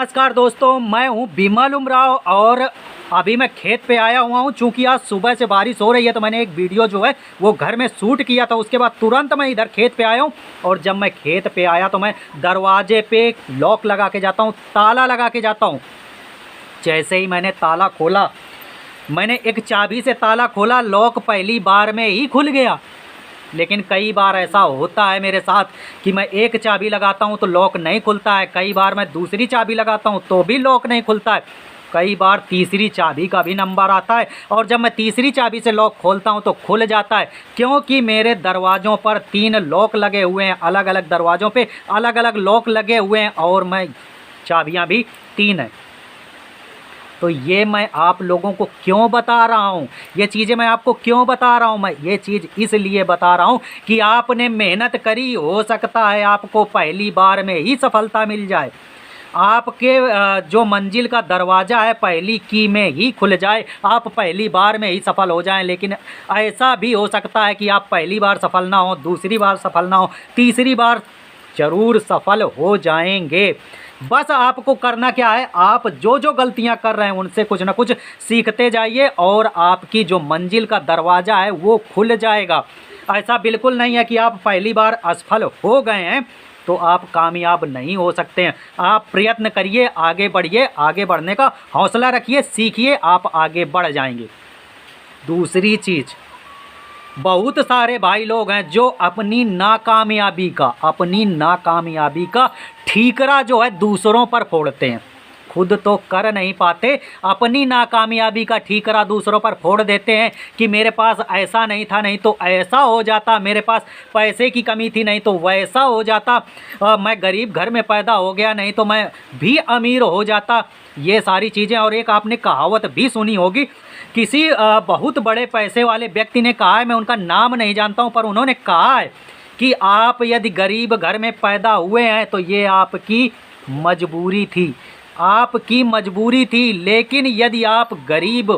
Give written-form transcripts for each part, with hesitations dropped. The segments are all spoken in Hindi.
नमस्कार दोस्तों, मैं हूं बिमल उमराव और अभी मैं खेत पे आया हुआ हूं। चूंकि आज सुबह से बारिश हो रही है तो मैंने एक वीडियो जो है वो घर में शूट किया था। उसके बाद तुरंत मैं इधर खेत पे आया हूं और जब मैं खेत पे आया तो मैं दरवाजे पे लॉक लगा के जाता हूं, ताला लगा के जाता हूं। जैसे ही मैंने ताला खोला, मैंने एक चाबी से ताला खोला, लॉक पहली बार में ही खुल गया। लेकिन कई बार ऐसा होता है मेरे साथ कि मैं एक चाबी लगाता हूं तो लॉक नहीं खुलता है, कई बार मैं दूसरी चाबी लगाता हूं तो भी लॉक नहीं खुलता है, कई बार तीसरी चाबी का भी नंबर आता है और जब मैं तीसरी चाबी से लॉक खोलता हूं तो खुल जाता है। क्योंकि मेरे दरवाज़ों पर 3 लॉक लगे हुए हैं, अलग अलग दरवाज़ों पे अलग अलग लॉक लगे हुए हैं और मैं चाबियां भी 3 हैं। तो ये मैं आप लोगों को क्यों बता रहा हूँ, ये चीज़ें मैं आपको क्यों बता रहा हूँ, मैं ये चीज़ इसलिए बता रहा हूँ कि आपने मेहनत करी, हो सकता है आपको पहली बार में ही सफलता मिल जाए, आपके जो मंजिल का दरवाज़ा है पहली की में ही खुल जाए, आप पहली बार में ही सफल हो जाएं। लेकिन ऐसा भी हो सकता है कि आप पहली बार सफल ना हो, दूसरी बार सफल ना हो, तीसरी बार ज़रूर सफल हो जाएंगे। बस आपको करना क्या है, आप जो जो गलतियां कर रहे हैं उनसे कुछ ना कुछ सीखते जाइए और आपकी जो मंजिल का दरवाज़ा है वो खुल जाएगा। ऐसा बिल्कुल नहीं है कि आप पहली बार असफल हो गए हैं तो आप कामयाब नहीं हो सकते हैं। आप प्रयत्न करिए, आगे बढ़िए, आगे बढ़ने का हौसला रखिए, सीखिए, आप आगे बढ़ जाएंगे। दूसरी चीज़, बहुत सारे भाई लोग हैं जो अपनी नाकामयाबी का ठीकरा जो है दूसरों पर फोड़ते हैं, खुद तो कर नहीं पाते, अपनी नाकामयाबी का ठीकरा दूसरों पर फोड़ देते हैं कि मेरे पास ऐसा नहीं था, नहीं तो ऐसा हो जाता, मेरे पास पैसे की कमी थी नहीं तो वैसा हो जाता, मैं गरीब घर में पैदा हो गया नहीं तो मैं भी अमीर हो जाता, ये सारी चीज़ें। और एक आपने कहावत भी सुनी होगी, किसी बहुत बड़े पैसे वाले व्यक्ति ने कहा है, मैं उनका नाम नहीं जानता हूँ, पर उन्होंने कहा है कि आप यदि गरीब घर में पैदा हुए हैं तो ये आपकी मजबूरी थी, आपकी मजबूरी थी। लेकिन यदि आप गरीब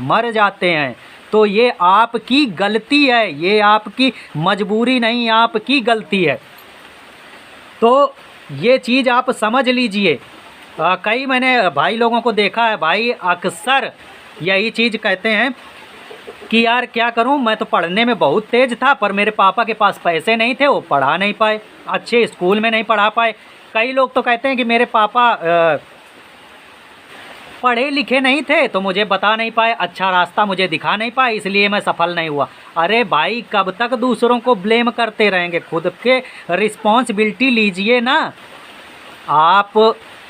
मर जाते हैं तो ये आपकी गलती है, ये आपकी मजबूरी नहीं, आपकी गलती है। तो ये चीज़ आप समझ लीजिए। कई मैंने भाई लोगों को देखा है, भाई अक्सर यही चीज़ कहते हैं कि यार क्या करूं, मैं तो पढ़ने में बहुत तेज़ था पर मेरे पापा के पास पैसे नहीं थे, वो पढ़ा नहीं पाए, अच्छे स्कूल में नहीं पढ़ा पाए। कई लोग तो कहते हैं कि मेरे पापा पढ़े लिखे नहीं थे तो मुझे बता नहीं पाए, अच्छा रास्ता मुझे दिखा नहीं पाए, इसलिए मैं सफल नहीं हुआ। अरे भाई, कब तक दूसरों को ब्लेम करते रहेंगे, खुद के रिस्पॉन्सिबिलिटी लीजिए ना। आप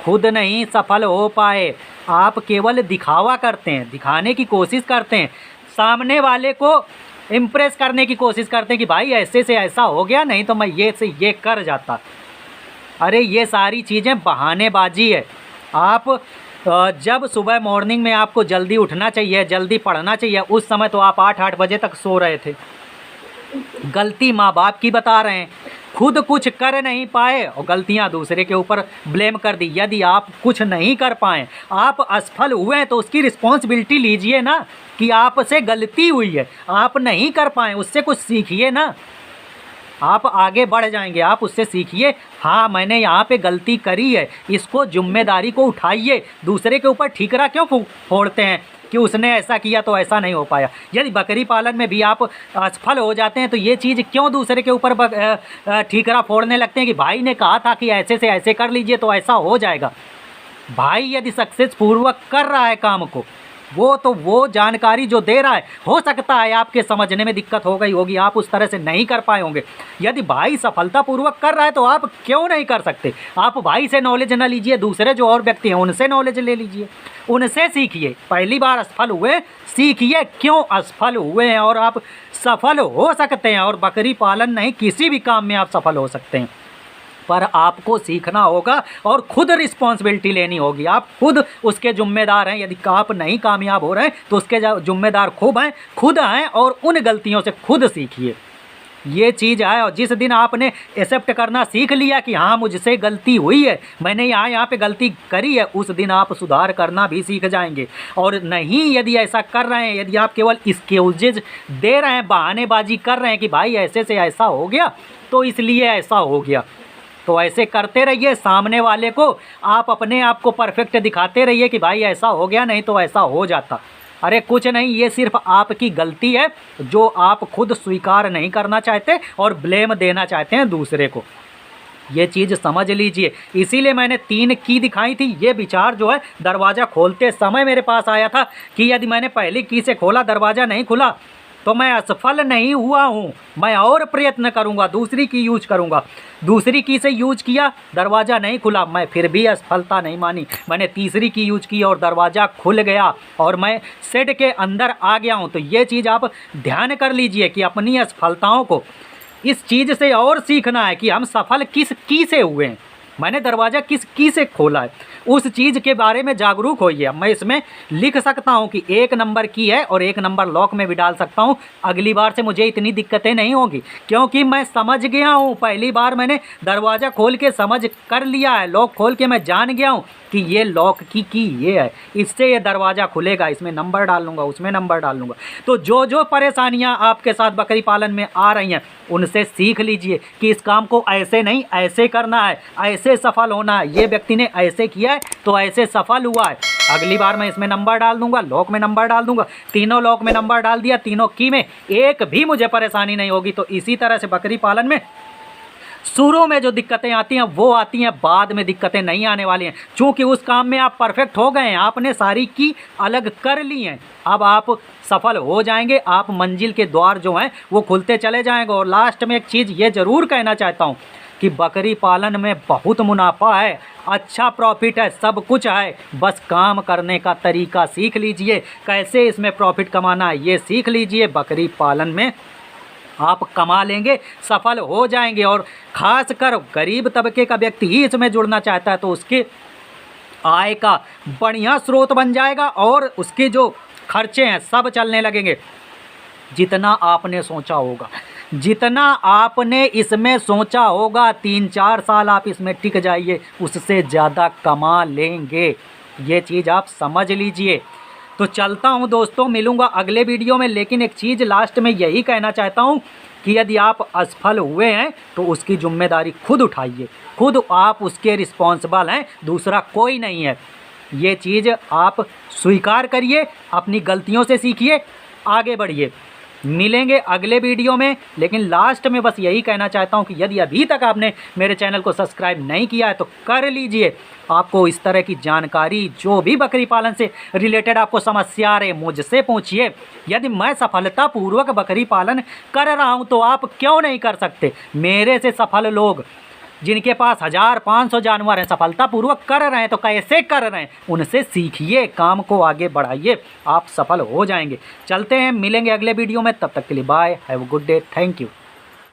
खुद नहीं सफल हो पाए, आप केवल दिखावा करते हैं, दिखाने की कोशिश करते हैं, सामने वाले को इम्प्रेस करने की कोशिश करते हैं कि भाई ऐसे से ऐसा हो गया, नहीं तो मैं ये से ये कर जाता। अरे ये सारी चीज़ें बहानेबाजी है। आप जब सुबह मॉर्निंग में आपको जल्दी उठना चाहिए, जल्दी पढ़ना चाहिए, उस समय तो आप 8-8 बजे तक सो रहे थे। गलती माँ बाप की बता रहे हैं, खुद कुछ कर नहीं पाए और गलतियां दूसरे के ऊपर ब्लेम कर दी। यदि आप कुछ नहीं कर पाए, आप असफल हुए हैं तो उसकी रिस्पॉन्सिबिलिटी लीजिए ना कि आपसे गलती हुई है, आप नहीं कर पाए, उससे कुछ सीखिए ना, आप आगे बढ़ जाएंगे। आप उससे सीखिए, हाँ मैंने यहाँ पे गलती करी है, इसको जिम्मेदारी को उठाइए। दूसरे के ऊपर ठीकरा क्यों फोड़ते हैं कि उसने ऐसा किया तो ऐसा नहीं हो पाया। यदि बकरी पालन में भी आप असफल हो जाते हैं तो ये चीज़ क्यों दूसरे के ऊपर ठीकरा फोड़ने लगते हैं कि भाई ने कहा था कि ऐसे से ऐसे कर लीजिए तो ऐसा हो जाएगा। भाई यदि सक्सेसपूर्वक कर रहा है काम को, वो जानकारी जो दे रहा है, हो सकता है आपके समझने में दिक्कत हो गई होगी, आप उस तरह से नहीं कर पाए होंगे। यदि भाई सफलतापूर्वक कर रहा है तो आप क्यों नहीं कर सकते। आप भाई से नॉलेज ना लीजिए, दूसरे जो और व्यक्ति हैं उनसे नॉलेज ले लीजिए, उनसे सीखिए। पहली बार असफल हुए, सीखिए क्यों असफल हुए हैं और आप सफल हो सकते हैं। और बकरी पालन नहीं, किसी भी काम में आप सफल हो सकते हैं, पर आपको सीखना होगा और खुद रिस्पॉन्सिबिलिटी लेनी होगी। आप खुद उसके जिम्मेदार हैं। यदि आप नहीं कामयाब हो रहे हैं तो उसके जिम्मेदार खुद हैं और उन गलतियों से खुद सीखिए। ये चीज़ है। और जिस दिन आपने एक्सेप्ट करना सीख लिया कि हाँ मुझसे गलती हुई है, मैंने यहाँ पे गलती करी है, उस दिन आप सुधार करना भी सीख जाएंगे। और नहीं, यदि ऐसा कर रहे हैं, यदि आप केवल एक्सक्यूजेज दे रहे हैं, बहानेबाजी कर रहे हैं कि भाई ऐसे से ऐसा हो गया तो इसलिए ऐसा हो गया, तो ऐसे करते रहिए, सामने वाले को आप अपने आप को परफेक्ट दिखाते रहिए कि भाई ऐसा हो गया, नहीं तो ऐसा हो जाता। अरे कुछ नहीं, ये सिर्फ आपकी गलती है जो आप खुद स्वीकार नहीं करना चाहते और ब्लेम देना चाहते हैं दूसरे को। ये चीज़ समझ लीजिए। इसीलिए मैंने 3 की दिखाई थी। ये विचार जो है दरवाज़ा खोलते समय मेरे पास आया था कि यदि मैंने पहली की से खोला, दरवाज़ा नहीं खुला तो मैं असफल नहीं हुआ हूँ, मैं और प्रयत्न करूँगा, दूसरी की यूज करूँगा। दूसरी की से यूज किया, दरवाज़ा नहीं खुला, मैं फिर भी असफलता नहीं मानी, मैंने तीसरी की यूज की और दरवाज़ा खुल गया और मैं शेड के अंदर आ गया हूँ। तो ये चीज़ आप ध्यान कर लीजिए कि अपनी असफलताओं को इस चीज़ से और सीखना है कि हम सफल किस की से हुए हैं, मैंने दरवाज़ा किस की से खोला है, उस चीज़ के बारे में जागरूक होइए। मैं इसमें लिख सकता हूँ कि 1 नंबर की है और 1 नंबर लॉक में भी डाल सकता हूँ। अगली बार से मुझे इतनी दिक्कतें नहीं होगी क्योंकि मैं समझ गया हूँ। पहली बार मैंने दरवाज़ा खोल के समझ कर लिया है, लॉक खोल के मैं जान गया हूँ कि ये लॉक की ये है, इससे ये दरवाज़ा खुलेगा, इसमें नंबर डाल लूँगा, उसमें नंबर डाल लूँगा। तो जो जो परेशानियाँ आपके साथ बकरी पालन में आ रही हैं उनसे सीख लीजिए कि इस काम को ऐसे नहीं ऐसे करना है, ऐसे सफल होना है। ये व्यक्ति ने ऐसे किया है तो ऐसे सफल हुआ है। अगली बार मैं इसमें नंबर डाल दूंगा, लॉक में नंबर डाल दूंगा, तीनों लॉक में नंबर डाल दिया, तीनों की में एक भी मुझे परेशानी नहीं होगी। तो इसी तरह से बकरी पालन में शुरू में जो दिक्कतें आती हैं वो आती हैं, बाद में दिक्कतें नहीं आने वाली हैं। चूँकि उस काम में आप परफेक्ट हो गए हैं, आपने सारी की अलग कर ली हैं, अब आप सफल हो जाएंगे, आप मंजिल के द्वार जो हैं वो खुलते चले जाएंगे। और लास्ट में एक चीज़ ये ज़रूर कहना चाहता हूँ कि बकरी पालन में बहुत मुनाफा है, अच्छा प्रॉफिट है, सब कुछ है, बस काम करने का तरीका सीख लीजिए, कैसे इसमें प्रॉफिट कमाना है ये सीख लीजिए। बकरी पालन में आप कमा लेंगे, सफल हो जाएंगे। और ख़ासकर गरीब तबके का व्यक्ति ही इसमें जुड़ना चाहता है तो उसके आय का बढ़िया स्रोत बन जाएगा और उसके जो खर्चे हैं सब चलने लगेंगे। जितना आपने सोचा होगा, जितना आपने इसमें सोचा होगा, 3-4 साल आप इसमें टिक जाइए, उससे ज़्यादा कमा लेंगे। ये चीज़ आप समझ लीजिए। तो चलता हूँ दोस्तों, मिलूँगा अगले वीडियो में। लेकिन एक चीज़ लास्ट में यही कहना चाहता हूँ कि यदि आप असफल हुए हैं तो उसकी जिम्मेदारी खुद उठाइए, खुद आप उसके रिस्पॉन्सिबल हैं, दूसरा कोई नहीं है। ये चीज़ आप स्वीकार करिए, अपनी गलतियों से सीखिए, आगे बढ़िए। मिलेंगे अगले वीडियो में। लेकिन लास्ट में बस यही कहना चाहता हूँ कि यदि अभी तक आपने मेरे चैनल को सब्सक्राइब नहीं किया है तो कर लीजिए। आपको इस तरह की जानकारी, जो भी बकरी पालन से रिलेटेड आपको समस्या आ रही है, मुझसे पूछिए। यदि मैं सफलतापूर्वक बकरी पालन कर रहा हूँ तो आप क्यों नहीं कर सकते। मेरे से सफल लोग जिनके पास 1500 जानवर हैं सफलतापूर्वक कर रहे हैं तो कैसे कर रहे हैं, उनसे सीखिए, काम को आगे बढ़ाइए, आप सफल हो जाएंगे। चलते हैं, मिलेंगे अगले वीडियो में, तब तक के लिए bye, have a good day, thank you.